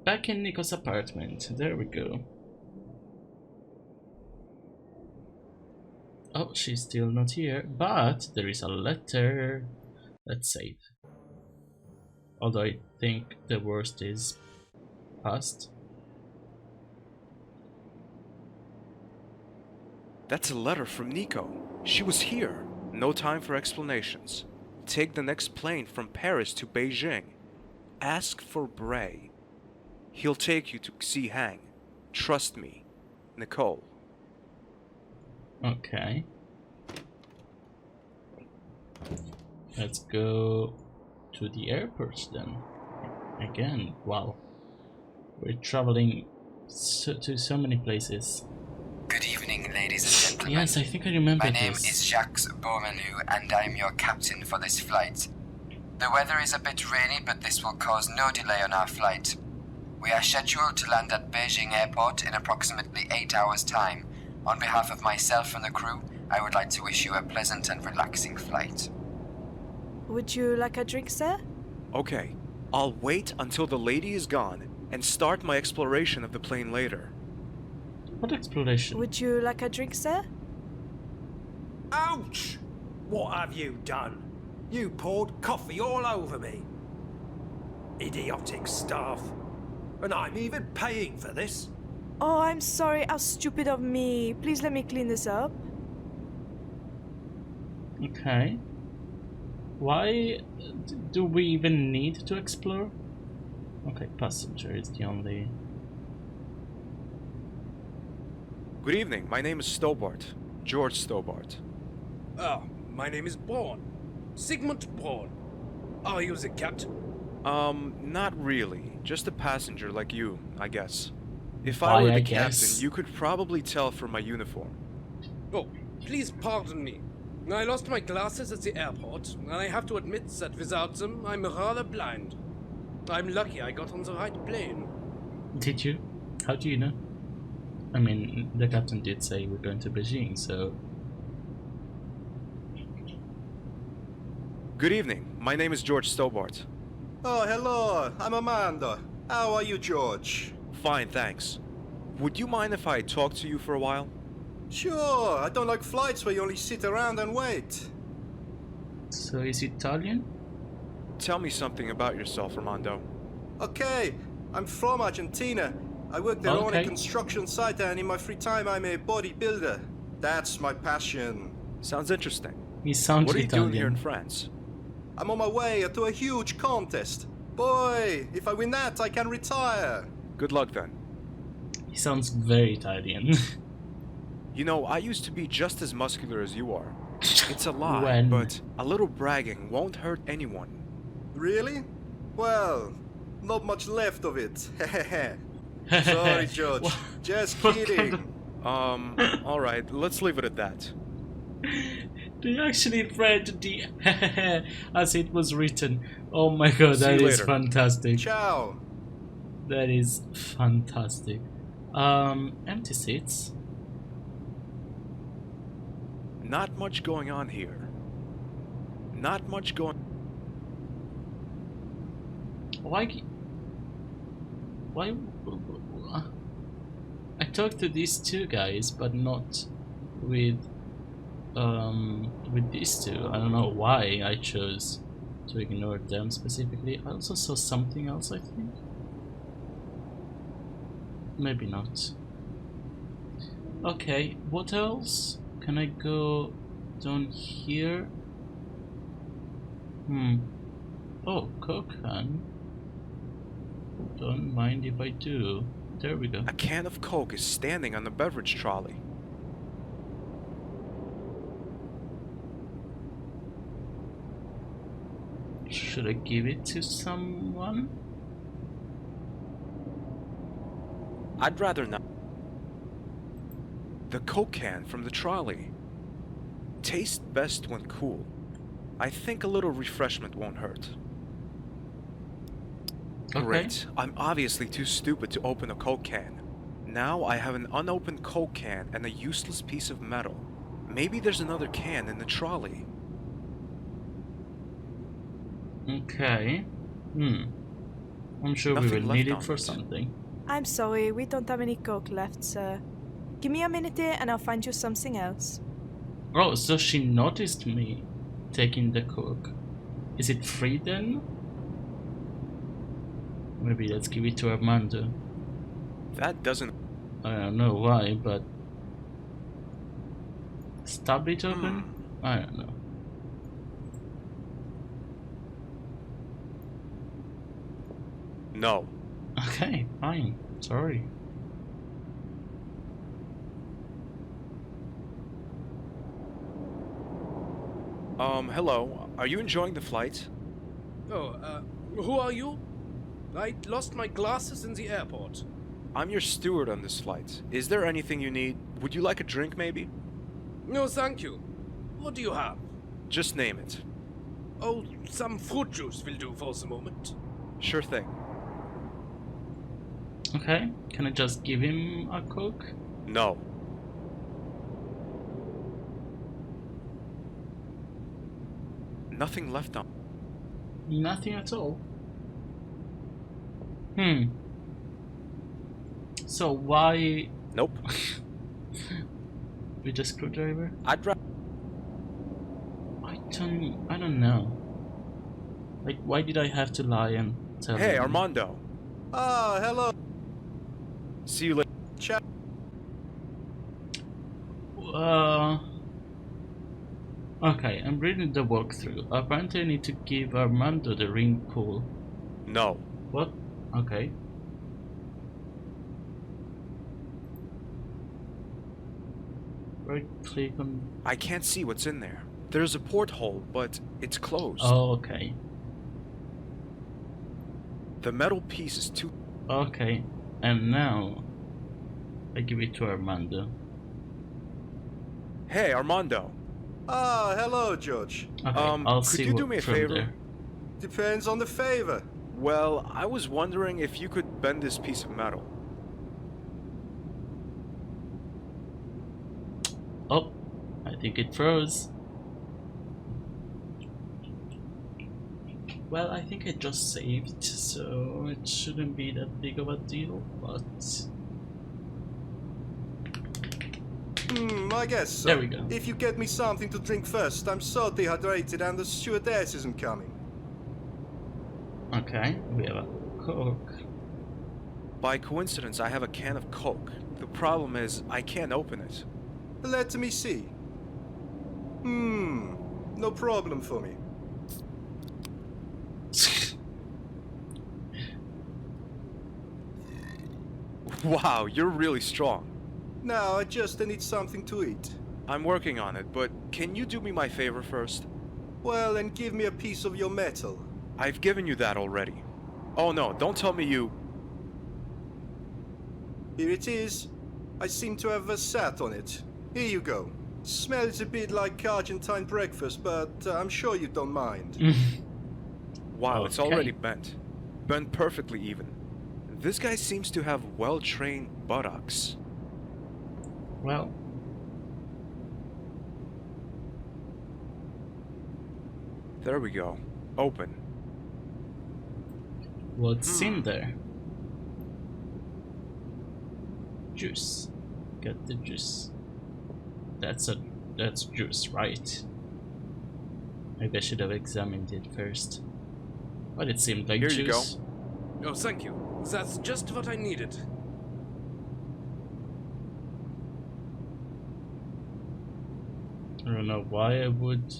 back in Nico's apartment. There we go. Oh, she's still not here, but there is a letter. Let's save. Although I think the worst is past. That's a letter from Nico. She was here. No time for explanations. Take the next plane from Paris to Beijing. Ask for Bray. He'll take you to see Hang. Trust me, Nicole. Okay. Let's go to the airport then. Again, wow. We're traveling to so many places. Good evening, ladies and gentlemen. Yes, I think I remember My name this. is Jacques Beaumenu, and I'm your captain for this flight. The weather is a bit rainy, but this will cause no delay on our flight. We are scheduled to land at Beijing Airport in approximately 8 hours' time. On behalf of myself and the crew, I would like to wish you a pleasant and relaxing flight. Would you like a drink, sir? Okay, I'll wait until the lady is gone and start my exploration of the plane later. What exploration? Would you like a drink, sir? Ouch! What have you done? You poured coffee all over me. Idiotic staff. And I'm even paying for this. Oh, I'm sorry. How stupid of me. Please let me clean this up. Okay. Why do we even need to explore? Okay, passenger is the only... Good evening, my name is Stobart. George Stobart. Oh, my name is Braun. Sigmund Braun. Are you the captain? Not really. Just a passenger like you, I guess. If Why, I were I the guess? captain, you could probably tell from my uniform. Oh, please pardon me. I lost my glasses at the airport, and I have to admit that without them, I'm rather blind. I'm lucky I got on the right plane. Did you? How do you know? I mean, the captain did say we're going to Beijing, so... Good evening, my name is George Stobart. Oh, hello. I'm Amanda. How are you, George? Fine, thanks. Would you mind if I talk to you for a while? Sure. I don't like flights where you only sit around and wait. So is it Italian? Tell me something about yourself, Armando. Okay. I'm from Argentina. I work there on a Okay. construction site, and in my free time I'm a bodybuilder. That's my passion. Sounds interesting. He sounds What are you Italian. doing here in France? I'm on my way to a huge contest. Boy, if I win that, I can retire. Good luck then. He sounds very Italian. You know, I used to be just as muscular as you are. It's a lie, When? but a little bragging won't hurt anyone. Really? Well, not much left of it. Sorry, George. What- Just what kidding. kind of- Alright, let's leave it at that. Do you actually read the as it was written? Oh my god, See that you is later. fantastic. Ciao. That is fantastic. Empty seats. Not much going on here. Not much going... Why? I talked to these two guys, but not with these two. I don't know why I chose to ignore them specifically. I also saw something else, I think. Maybe not. Okay, what else? Can I go down here? Oh, Coke can. Don't mind if I do. There we go. A can of Coke is standing on the beverage trolley. Should I give it to someone? I'd rather not. The Coke can from the trolley. Tastes best when cool. I think a little refreshment won't hurt. Okay. Great. I'm obviously too stupid to open a Coke can. Now I have an unopened Coke can and a useless piece of metal. Maybe there's another can in the trolley. Okay. I'm sure we Nothing will left need on it for it. something. I'm sorry, we don't have any coke left, sir. Give me a minute here and I'll find you something else. Oh, so she noticed me taking the cook. Is it free then? Maybe let's give it to Armando. That doesn't... I don't know why, but... Stab it open? I don't know. No. Okay, fine. Sorry. Hello. Are you enjoying the flight? Oh, who are you? I lost my glasses in the airport. I'm your steward on this flight. Is there anything you need? Would you like a drink, maybe? No, thank you. What do you have? Just name it. Oh, some fruit juice will do for the moment. Sure thing. Okay, can I just give him a coke? No. Nothing left on. Nothing at all. So why Nope. with a screwdriver? I'd rather... I don't know. Like, why did I have to lie and tell Hey, him? Armando. Ah, hello. See you later. Chat. Okay, I'm reading the walkthrough. Apparently I need to give Armando the ring pull. No. What? Okay. Right click on... I can't see what's in there. There's a porthole, but it's closed. Oh, okay. The metal piece is too... Okay. And now I give it to Armando. Hey, Armando. Ah, hello, George. Okay, I'll could see you do what me a from favor? there. Depends on the favor. Well, I was wondering if you could bend this piece of metal. Oh, I think it froze. Well, I think I just saved, so it shouldn't be that big of a deal, but... I guess so. There we go. If you get me something to drink first, I'm so dehydrated and the stewardess isn't coming. Okay, we have a Coke. By coincidence, I have a can of Coke. The problem is, I can't open it. Let me see. No problem for me. Wow, you're really strong. Now I just need something to eat. I'm working on it, but can you do me my favor first? Well, then give me a piece of your metal. I've given you that already. Oh no, don't tell me you... Here it is. I seem to have sat on it. Here you go. Smells a bit like Argentine breakfast, but I'm sure you don't mind. Wow, it's Okay. already bent. Bent perfectly even. This guy seems to have well-trained buttocks. Well, There we go. Open. what's in there? Juice. Get the juice. That's juice, right? Maybe I should have examined it first. But it seemed like Here juice. you go. Oh, thank you. That's just what I needed. I don't know why I would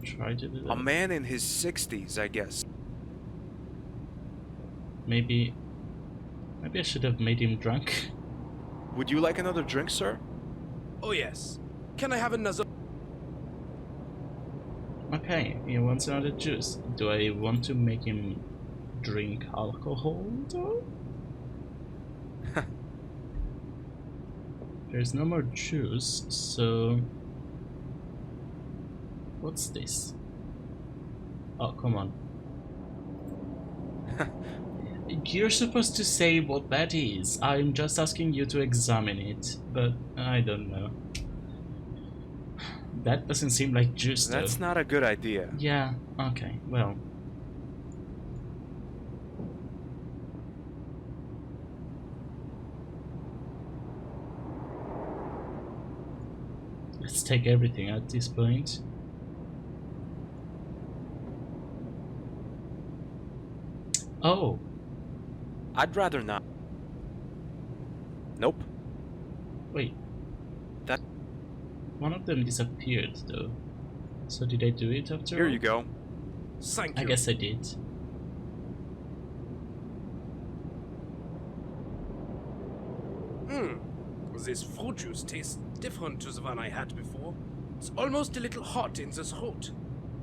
try to do that. A man in his 60s, I guess. Maybe I should have made him drunk. Would you like another drink, sir? Oh, yes. Can I have another? Okay, he wants another juice. Do I want to make him drink alcohol though? There's no more juice, so... What's this? Oh, come on. You're supposed to say what that is. I'm just asking you to examine it, but I don't know. That doesn't seem like juice though. That's not a good idea. Yeah, okay, well. take everything at this point. Oh, I'd rather not. Nope. wait. That. One of them disappeared though. So did I do it after Here all? you go. Thank I you. guess I did. This fruit juice tastes different to the one I had before. It's almost a little hot in the throat.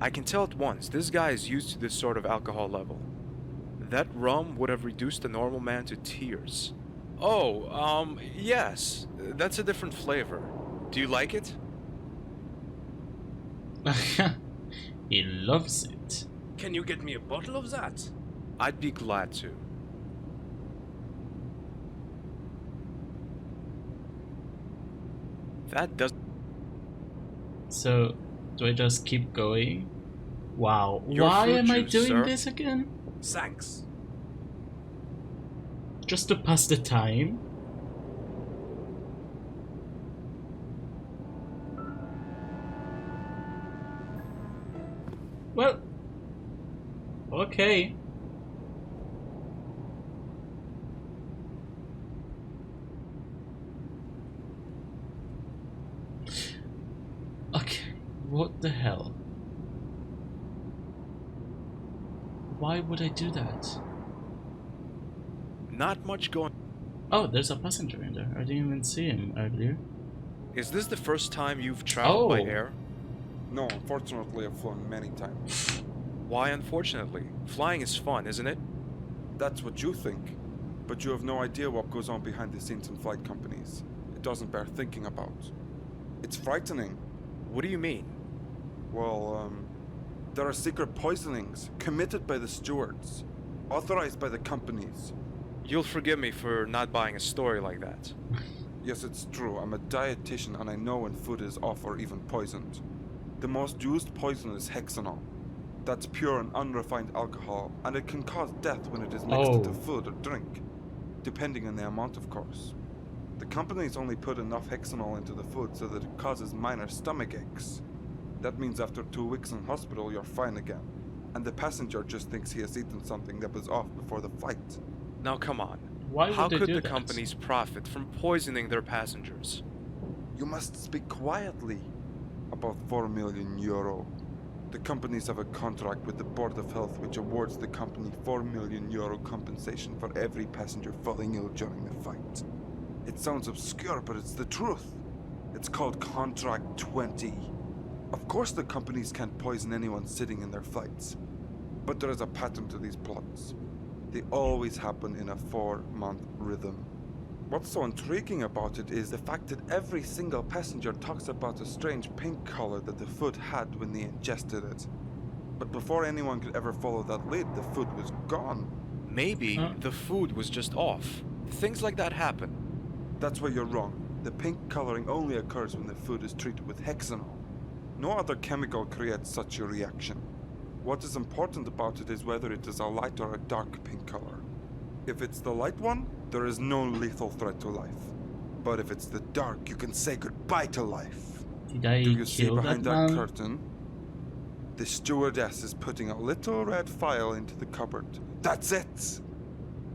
I can tell at once, this guy is used to this sort of alcohol level. That rum would have reduced a normal man to tears. Oh, yes. That's a different flavor. Do you like it? He loves it. Can you get me a bottle of that? I'd be glad to. That does. So, do I just keep going? Wow, Your why fruit am I juice, doing sir. this again? Thanks. Just to pass the time? Well, okay. Okay, what the hell? Why would I do that? Not much going. Oh, there's a passenger in there. I didn't even see him earlier. Is this the first time you've traveled by Oh. air? No, unfortunately, I've flown many times. Why, unfortunately? Flying is fun, isn't it? That's what you think. But you have no idea what goes on behind the scenes in flight companies. It doesn't bear thinking about. It's frightening. What do you mean? Well, there are secret poisonings committed by the stewards, authorized by the companies. You'll forgive me for not buying a story like that. Yes, it's true. I'm a dietitian and I know when food is off or even poisoned. The most used poison is hexanol. That's pure and unrefined alcohol, and it can cause death when it is mixed into food or drink, depending on the amount, of course. The companies only put enough hexanol into the food so that it causes minor stomach aches. That means after 2 weeks in hospital, you're fine again, and the passenger just thinks he has eaten something that was off before the flight. Now come on. Why would How they could do the that? companies profit from poisoning their passengers? You must speak quietly. About 4 million euro. The companies have a contract with the Board of Health which awards the company 4 million euro compensation for every passenger falling ill during the flight. It sounds obscure, but it's the truth. It's called Contract 20. Of course the companies can't poison anyone sitting in their flights. But there is a pattern to these plots. They always happen in a 4-month rhythm. What's so intriguing about it is the fact that every single passenger talks about the strange pink color that the food had when they ingested it. But before anyone could ever follow that lead, the food was gone. Maybe Huh? the food was just off. Things like that happen. That's where you're wrong. The pink coloring only occurs when the food is treated with hexanol. No other chemical creates such a reaction. What is important about it is whether it is a light or a dark pink color. If it's the light one, there is no lethal threat to life. But if it's the dark, you can say goodbye to life. Did I Do you see kill that behind that man? curtain? The stewardess is putting a little red file into the cupboard. That's it!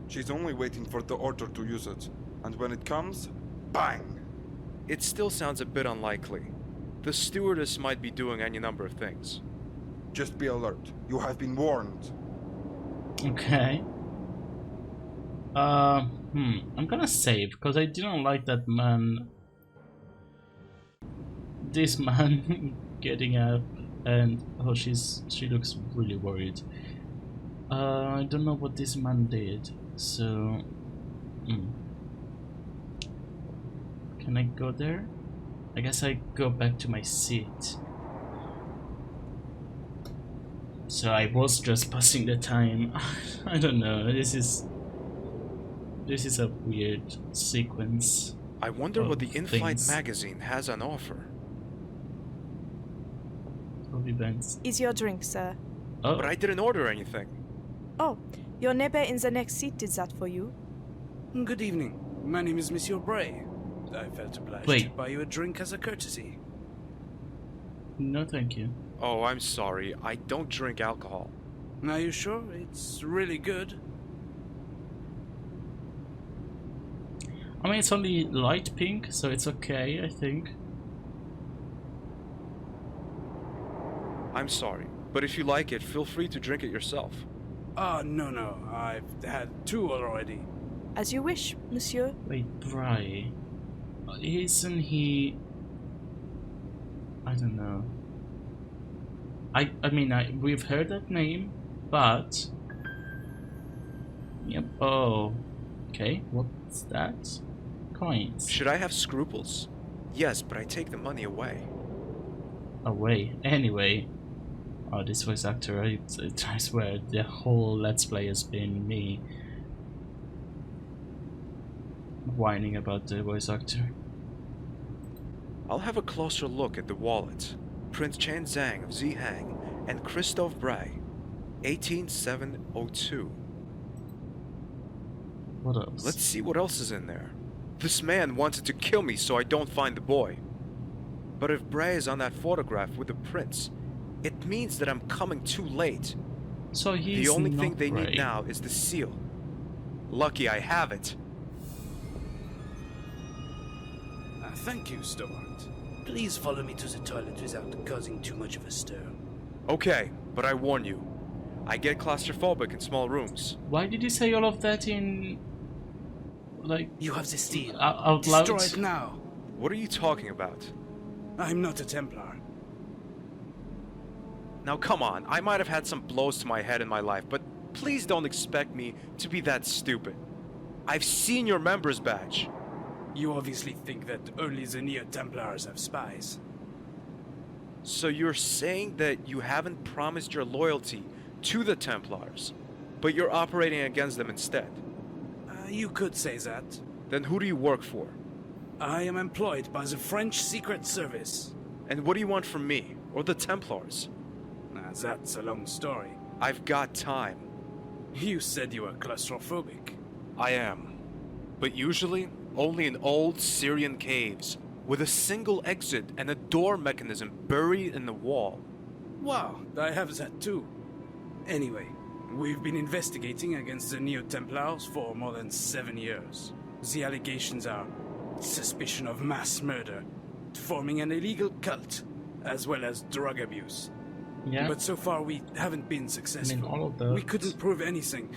She's only waiting for the order to use it. And when it comes, bang! It still sounds a bit unlikely. The stewardess might be doing any number of things. Just be alert. You have been warned. Okay. I'm gonna save because I didn't like that man. This man getting up and oh, she looks really worried. I don't know what this man did, so can I go there? I guess I go back to my seat. So I was just passing the time. I don't know. This is a weird sequence. I wonder what the Of in-flight things. magazine has on offer. Of events. Is your drink, sir? Oh, But I didn't order anything. Oh, your neighbor in the next seat did that for you. Good evening. My name is Monsieur Bray. I felt obliged Wait. to buy you a drink as a courtesy. No, thank you. Oh, I'm sorry. I don't drink alcohol. Are you sure? It's really good. I mean, it's only light pink, so it's okay, I think. I'm sorry, but if you like it, feel free to drink it yourself. No. I've had 2 already. As you wish, monsieur. Wait, Bry. Isn't he... I don't know. I mean, we've heard that name, but... Yep, oh... Okay, what's that? Coins. Should I have scruples? Yes, but I take the money away. Away. Anyway. Oh, this voice actor, I swear, the whole Let's Play has been me whining about the voice actor. I'll have a closer look at the wallet. Prince Chen Zhang of Zihang and Christophe Bray, 18702. What else? Let's see what else is in there. This man wanted to kill me so I don't find the boy. But if Bray is on that photograph with the prince, it means that I'm coming too late. So he's the only not thing they Bray. need now is the seal. Lucky I have it. Thank you, Stobart. Please follow me to the toilet without causing too much of a stir. Okay, but I warn you, I get claustrophobic in small rooms. Why did you say all of that in... like... You have the steel. out loud? Destroy it now. What are you talking about? I'm not a Templar. Now come on, I might have had some blows to my head in my life, but please don't expect me to be that stupid. I've seen your member's badge. You obviously think that only the Neo-Templars have spies. So you're saying that you haven't promised your loyalty to the Templars, but you're operating against them instead? You could say that. Then who do you work for? I am employed by the French Secret Service. And what do you want from me, or the Templars? That's a long story. I've got time. You said you were claustrophobic. I am. But usually, only in old Syrian caves, with a single exit and a door mechanism buried in the wall. Wow, I have that too. Anyway, we've been investigating against the Neo-Templars for more than 7 years. The allegations are suspicion of mass murder, forming an illegal cult, as well as drug abuse. Yeah. But so far we haven't been successful. I mean, all of those. We couldn't prove anything.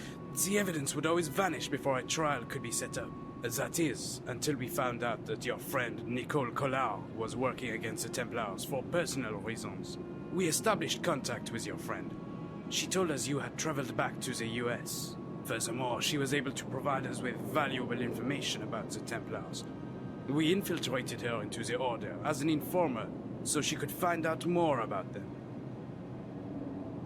The evidence would always vanish before a trial could be set up. That is, until we found out that your friend Nicole Collard was working against the Templars for personal reasons. We established contact with your friend. She told us you had traveled back to the US. Furthermore, she was able to provide us with valuable information about the Templars. We infiltrated her into the Order as an informer, so she could find out more about them.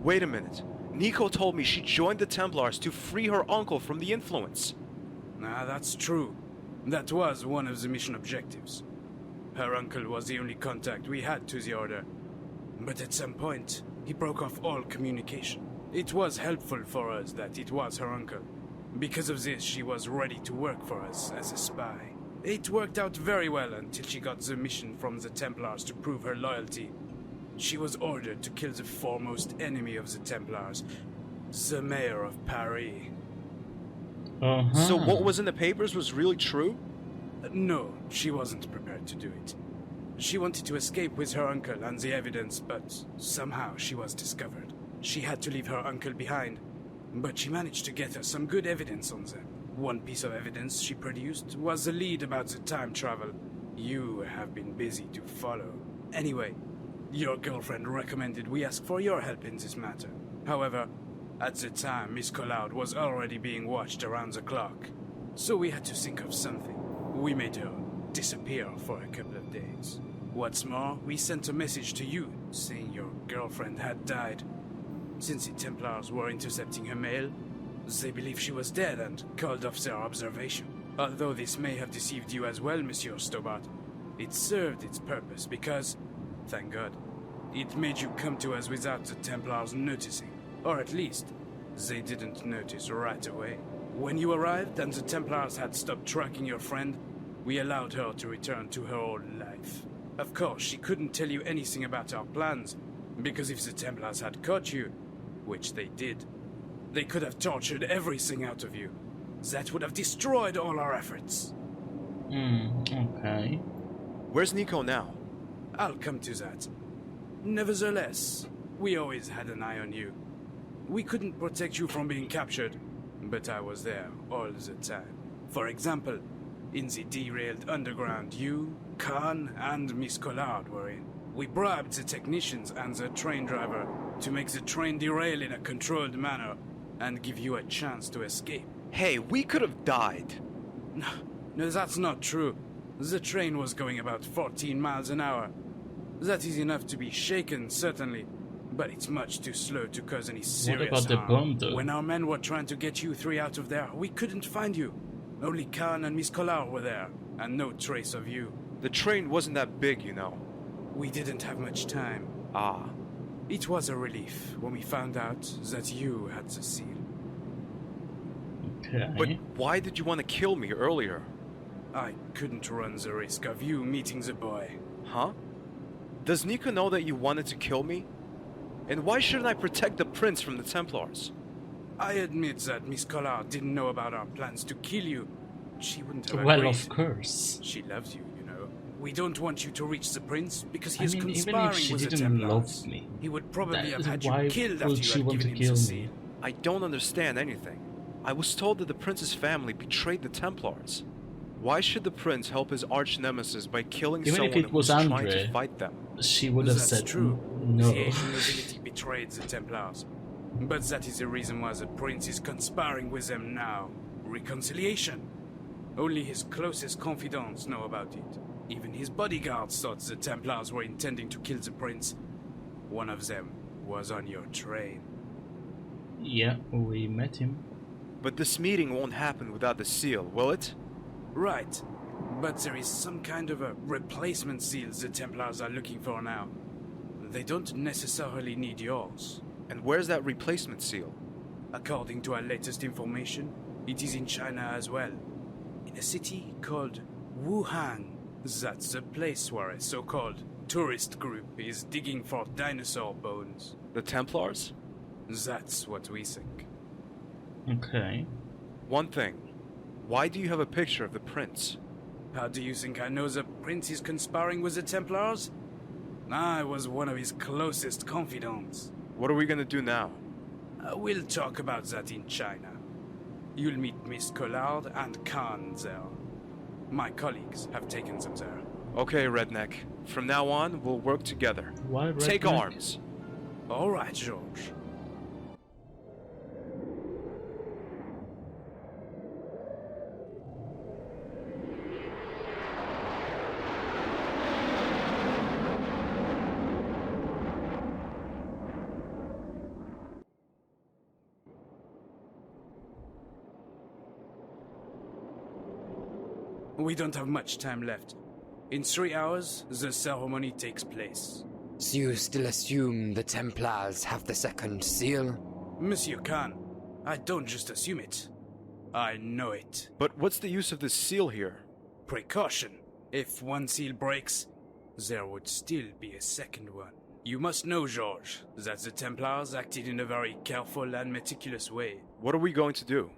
Wait a minute. Nico told me she joined the Templars to free her uncle from the influence. That's true. That was one of the mission objectives. Her uncle was the only contact we had to the Order. But at some point, he broke off all communication. It was helpful for us that it was her uncle. Because of this, she was ready to work for us as a spy. It worked out very well until she got the mission from the Templars to prove her loyalty. She was ordered to kill the foremost enemy of the Templars, the mayor of Paris. So what was in the papers was really true? No, she wasn't prepared to do it. She wanted to escape with her uncle and the evidence, but somehow she was discovered. She had to leave her uncle behind, but she managed to get us some good evidence on them. One piece of evidence she produced was a lead about the time travel. You have been busy to follow. Anyway, your girlfriend recommended we ask for your help in this matter. However, at the time, Miss Collard was already being watched around the clock. So we had to think of something. We made her disappear for a couple of days. What's more, we sent a message to you saying your girlfriend had died. Since the Templars were intercepting her mail, they believed she was dead and called off their observation. Although this may have deceived you as well, Monsieur Stobart, it served its purpose because, thank God, it made you come to us without the Templars noticing. Or at least, they didn't notice right away. When you arrived and the Templars had stopped tracking your friend, we allowed her to return to her old life. Of course, she couldn't tell you anything about our plans, because if the Templars had caught you, which they did, they could have tortured everything out of you. That would have destroyed all our efforts. Okay. Where's Nico now? I'll come to that. Nevertheless, we always had an eye on you. We couldn't protect you from being captured, but I was there all the time. For example, in the derailed underground you, Khan, and Miss Collard were in. We bribed the technicians and the train driver to make the train derail in a controlled manner and give you a chance to escape. Hey, we could have died. No, that's not true. The train was going about 14 miles an hour. That is enough to be shaken, certainly, but it's much too slow to cause any serious about the harm. bomb, though? When our men were trying to get you three out of there, we couldn't find you. Only Khan and Miss Collard were there, and no trace of you. The train wasn't that big, you know. We didn't have much time. Ah. It was a relief when we found out that you had the seal. Okay. But why did you want to kill me earlier? I couldn't run the risk of you meeting the boy. Huh? Does Nico know that you wanted to kill me? And why shouldn't I protect the prince from the Templars? I admit that Miss Collard didn't know about our plans to kill you. She wouldn't have Well, agreed. of course. She loves you, you know. We don't want you to reach the prince because he I is mean, even conspiring if she with the didn't Templars. love me, He would probably have had why you killed after would you she had want to given him kill the me? seal. I don't understand anything. I was told that the prince's family betrayed the Templars. Why should the prince help his arch nemesis by killing Even if someone it was who's trying Andre, to fight them? she would have That's said true. no. The Asian nobility betrayed the Templars. But that is the reason why the prince is conspiring with them now. Reconciliation. Only his closest confidants know about it. Even his bodyguards thought the Templars were intending to kill the prince. One of them was on your train. Yeah, we met him. But this meeting won't happen without the seal, will it? Right. But there is some kind of a replacement seal the Templars are looking for now. They don't necessarily need yours. And where's that replacement seal? According to our latest information, it is in China as well. In a city called Wuhan. That's the place where a so-called tourist group is digging for dinosaur bones. The Templars? That's what we think. Okay. One thing. Why do you have a picture of the prince? How do you think I know the prince is conspiring with the Templars? I was one of his closest confidants. What are we gonna do now? We'll talk about that in China. You'll meet Miss Collard and Khan there. My colleagues have taken them there. Okay, Redneck. From now on, we'll work together. Why Take redneck? arms. All right, George. We don't have much time left. In 3 hours, the ceremony takes place. So you still assume the Templars have the second seal? Monsieur Khan, I don't just assume it. I know it. But what's the use of this seal here? Precaution. If one seal breaks, there would still be a second one. You must know, George, that the Templars acted in a very careful and meticulous way. What are we going to do?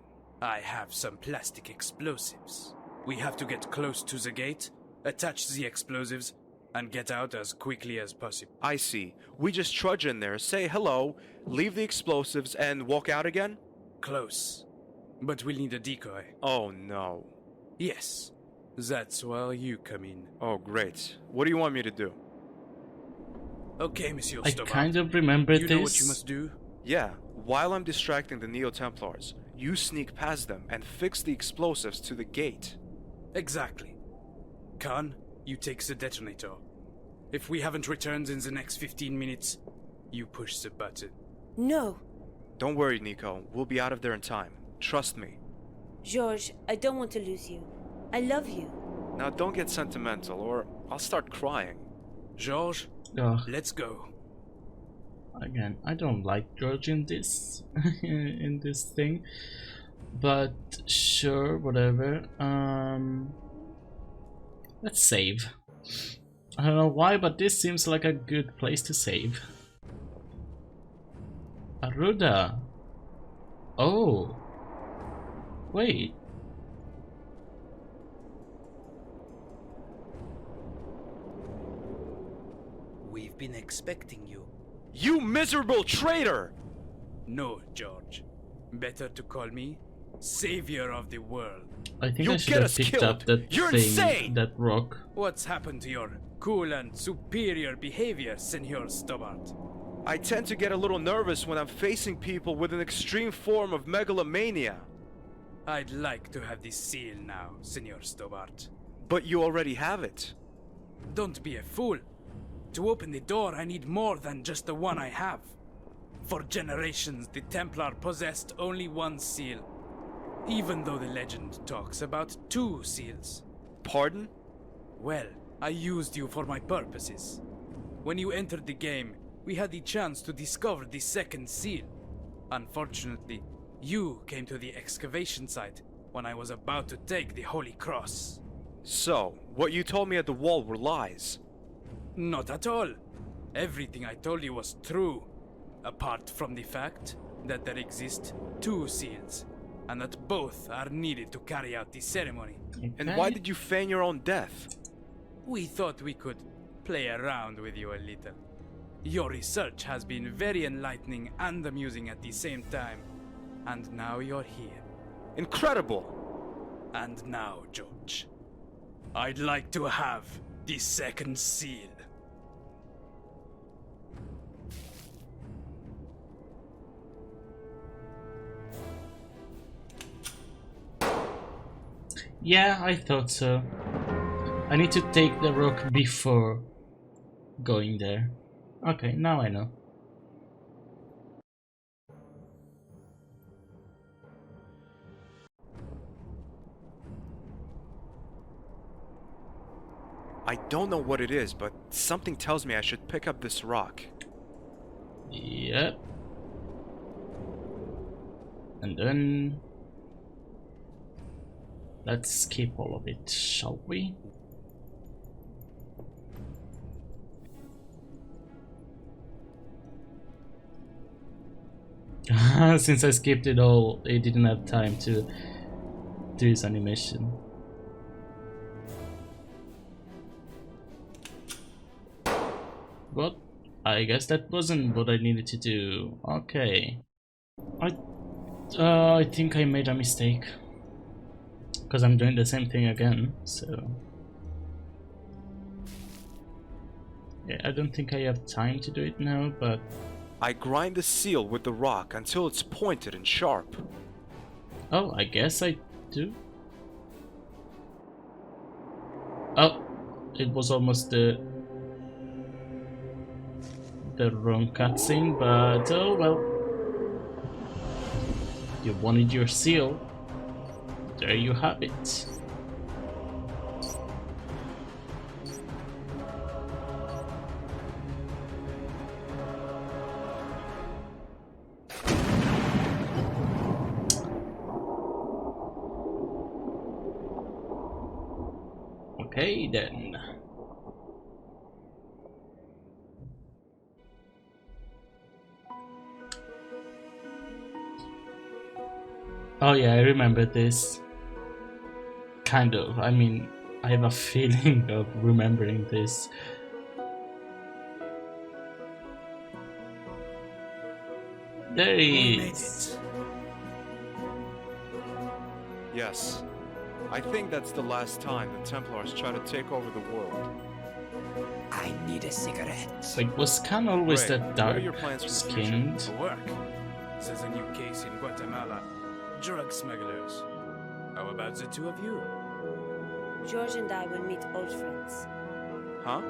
I have some plastic explosives. We have to get close to the gate, attach the explosives, and get out as quickly as possible. I see. We just trudge in there, say hello, leave the explosives, and walk out again? Close. But we'll need a decoy. Oh no. Yes, that's where you come in. Oh great. What do you want me to do? Okay, Monsieur I Stobart. kind of remember You this. know what you must do? Yeah, while I'm distracting the Neo-Templars, you sneak past them and fix the explosives to the gate. Exactly. Khan, you take the detonator. If we haven't returned in the next 15 minutes, you push the button. No. Don't worry, Nico. We'll be out of there in time. Trust me. George, I don't want to lose you. I love you. Now don't get sentimental, or I'll start crying. George, Ugh. let's go. Again, I don't like George in this in this thing, but sure, whatever. Let's save. I don't know why, but this seems like a good place to save. Aruda. Oh. Wait. We've been expecting you. You miserable traitor! No, George. Better to call me Savior of the World. I think You'll I should get have us picked killed. up that You're thing, insane! that rock. What's happened to your cool and superior behavior, Senor Stobart? I tend to get a little nervous when I'm facing people with an extreme form of megalomania. I'd like to have this seal now, Senor Stobart. But you already have it. Don't be a fool. To open the door, I need more than just the one I have. For generations, the Templar possessed only one seal, even though the legend talks about 2 seals. Pardon? Well, I used you for my purposes. When you entered the game, we had the chance to discover the 2nd seal. Unfortunately, you came to the excavation site when I was about to take the Holy Cross. So, what you told me at the wall were lies. Not at all. Everything I told you was true, apart from the fact that there exist 2 seals, and that both are needed to carry out the ceremony. And why did you feign your own death? We thought we could play around with you a little. Your research has been very enlightening and amusing at the same time, and now you're here. Incredible! And now, George, I'd like to have the 2nd seal. Yeah, I thought so. I need to take the rock before going there. Okay, now I know. I don't know what it is, but something tells me I should pick up this rock. Yep. And then let's skip all of it, shall we? Since I skipped it all, it didn't have time to do his animation. But I guess that wasn't what I needed to do. Okay. I think I made a mistake. Because I'm doing the same thing again, so... Yeah, I don't think I have time to do it now, but... I grind the seal with the rock until it's pointed and sharp. Oh, I guess I do. Oh, it was almost the wrong cutscene, but oh well. You wanted your seal. There you have it. Okay then. Oh yeah, I remember this. Kind of. I mean, I have a feeling of remembering this. There he is. Yes. I think that's the last time the Templars try to take over the world. I need a cigarette. Wait, was Khan always Ray, that what are dark your plans for the skinned? For work. Says a new case in Guatemala. Drug smugglers. How about the 2 of you? George and I will meet old friends. Huh?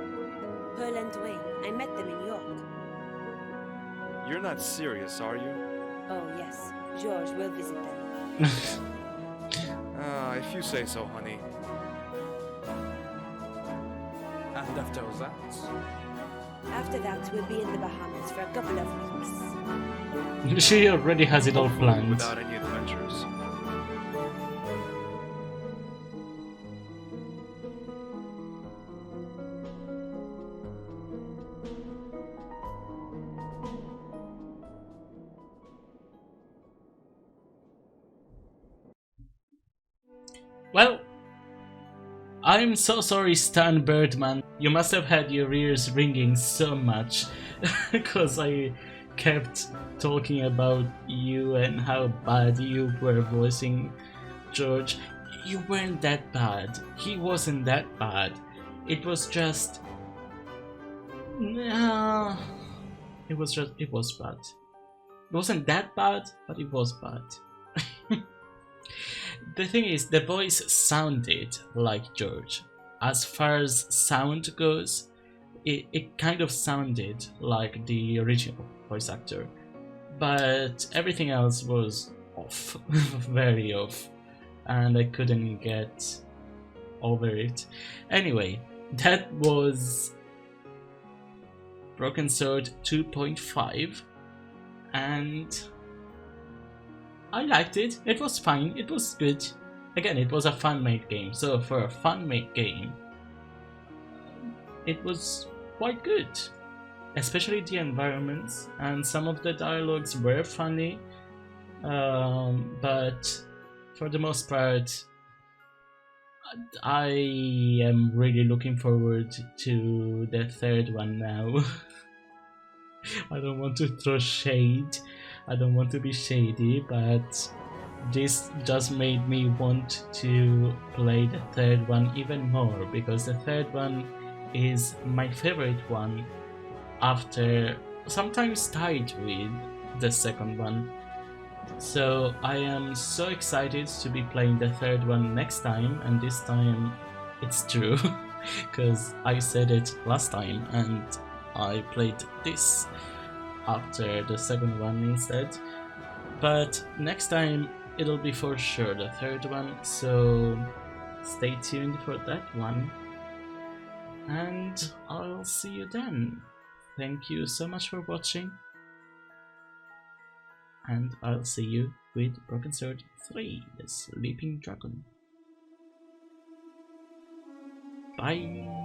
Pearl and Dwayne. I met them in York. You're not serious, are you? Oh, yes. George will visit them. If you say so, honey. And after that? After that, we'll be in the Bahamas for a couple of weeks. She already has it all Hopefully planned. without any adventures. Well, I'm so sorry, Stan Birdman. You must have had your ears ringing so much because I kept talking about you and how bad you were voicing George. You weren't that bad. He wasn't that bad. It was just. Nah. It was bad. It wasn't that bad, but it was bad. The thing is, the voice sounded like George. As far as sound goes, it kind of sounded like the original voice actor. But everything else was off. Very off. And I couldn't get over it. Anyway, that was Broken Sword 2.5. And I liked it. It was fine. It was good. Again, it was a fan-made game. So for a fan-made game, it was quite good. Especially the environments, and some of the dialogues were funny. But for the most part, I am really looking forward to the third one now. I don't want to throw shade. I don't want to be shady, but this just made me want to play the third one even more, because the third one is my favorite one, after sometimes tied with the second one. So I am so excited to be playing the third one next time, and this time it's true because I said it last time and I played this after the second one instead. But next time it'll be for sure the third one, so stay tuned for that one, and I'll see you then. Thank you so much for watching, and I'll see you with Broken Sword 3, the Sleeping Dragon. Bye!